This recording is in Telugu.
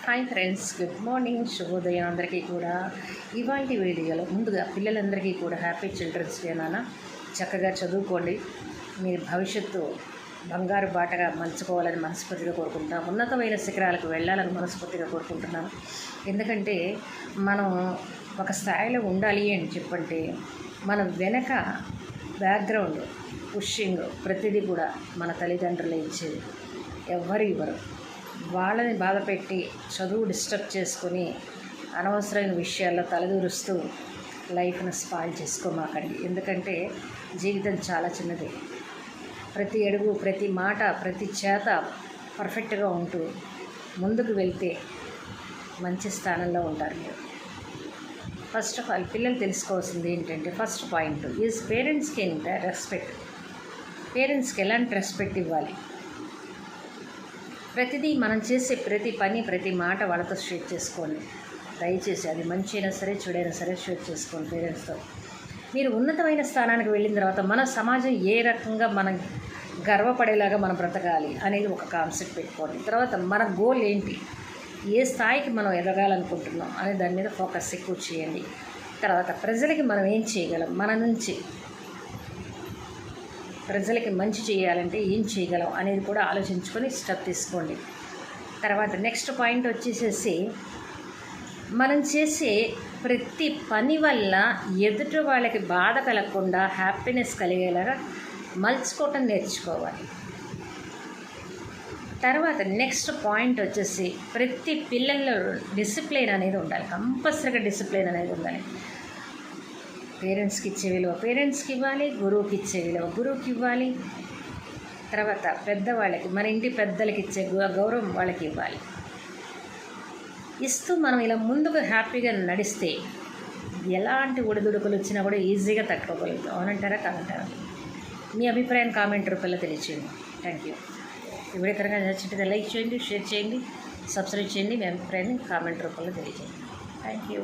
హాయ్ ఫ్రెండ్స్, గుడ్ మార్నింగ్, శుభోదయం అందరికీ కూడా. ఇవాంటి వీడియోలో ముందుగా పిల్లలందరికీ కూడా హ్యాపీ చిల్డ్రన్స్ డే. నాన్న చక్కగా చదువుకోండి, మీ భవిష్యత్తు బంగారు బాటగా మలుచుకోవాలని మనస్ఫూర్తిగా కోరుకుంటున్నాను. ఉన్నతమైన శిఖరాలకు వెళ్ళాలని మనస్ఫూర్తిగా కోరుకుంటున్నాను. ఎందుకంటే మనం ఒక స్థాయిలో ఉండాలి అని చెప్పంటే మన వెనక బ్యాక్గ్రౌండ్ పుషింగ్ ప్రతిదీ కూడా మన తల్లిదండ్రులే ఇచ్చేది, ఎవ్వరు ఇవ్వరు. వాళ్ళని బాధపెట్టి చదువు డిస్టర్బ్ చేసుకొని అనవసరమైన విషయాల్లో తలదూరుస్తూ లైఫ్ను స్పాయిల్ చేసుకోమాకండి. ఎందుకంటే జీవితం చాలా చిన్నది. ప్రతి అడుగు, ప్రతి మాట, ప్రతి చేత పర్ఫెక్ట్గా ఉంటూ ముందుకు వెళ్తే మంచి స్థానంలో ఉంటారు మీరు. ఫస్ట్ ఆఫ్ ఆల్ పిల్లలు తెలుసుకోవాల్సింది ఏంటంటే, ఫస్ట్ పాయింట్ ఈజ్ పేరెంట్స్కి రెస్పెక్ట్. పేరెంట్స్కి ఎలాంటి రెస్పెక్ట్ ఇవ్వాలి? ప్రతిదీ మనం చేసే ప్రతి పని, ప్రతి మాట వాళ్ళతో షేర్ చేసుకోండి. దయచేసి అది మంచి అయినా సరే, చెడైనా సరే షేర్ చేసుకోండి పేరెంట్స్తో. మీరు ఉన్నతమైన స్థానానికి వెళ్ళిన తర్వాత మన సమాజం ఏ రకంగా మనం గర్వపడేలాగా మనం బ్రతకాలి అనేది ఒక కాన్సెప్ట్ పెట్టుకోండి. తర్వాత మన గోల్ ఏంటి, ఏ స్థాయికి మనం ఎదగాలనుకుంటున్నాం అనే దాని మీద ఫోకస్ ఎక్కువ చేయండి. తర్వాత ప్రజలకి మనం ఏం చేయగలం, మన నుంచి ప్రజలకి మంచి చేయాలంటే ఏం చేయగలం అనేది కూడా ఆలోచించుకొని స్టెప్ తీసుకోండి. తర్వాత నెక్స్ట్ పాయింట్ వచ్చేసేసి, మనం చేసే ప్రతి పని వల్ల ఎదుటి వాళ్ళకి బాధ కలగకుండా హ్యాపీనెస్ కలిగేలాగా మలుచుకోవటం నేర్చుకోవాలి. తర్వాత నెక్స్ట్ పాయింట్ వచ్చేసి, ప్రతి పిల్లల్లో డిసిప్లిన్ అనేది ఉండాలి. కంపల్సరీగా డిసిప్లిన్ అనేది ఉండాలి. పేరెంట్స్కి ఇచ్చే విలువ పేరెంట్స్కి ఇవ్వాలి, గురువుకి ఇచ్చే విలువ గురువుకి ఇవ్వాలి. తర్వాత పెద్దవాళ్ళకి, మన ఇంటి పెద్దలకి ఇచ్చే గౌరవం వాళ్ళకి ఇవ్వాలి. ఇస్తూ మనం ఇలా ముందుకు హ్యాపీగా నడిస్తే ఎలాంటి ఒడిదుడుకులు వచ్చినా కూడా ఈజీగా తట్టుకోగలుగుతాం. అవునంటారా కాదంటారా? మీ అభిప్రాయం కామెంట్ రూపంలో తెలియచేయండి. Thank you. ఈ వీడియో కనుక నచ్చినట్లయితే లైక్ చేయండి, షేర్ చేయండి, సబ్స్క్రైబ్ చేయండి. మీ అభిప్రాయాన్ని కామెంట్ రూపంలో తెలియజేయండి. Thank you.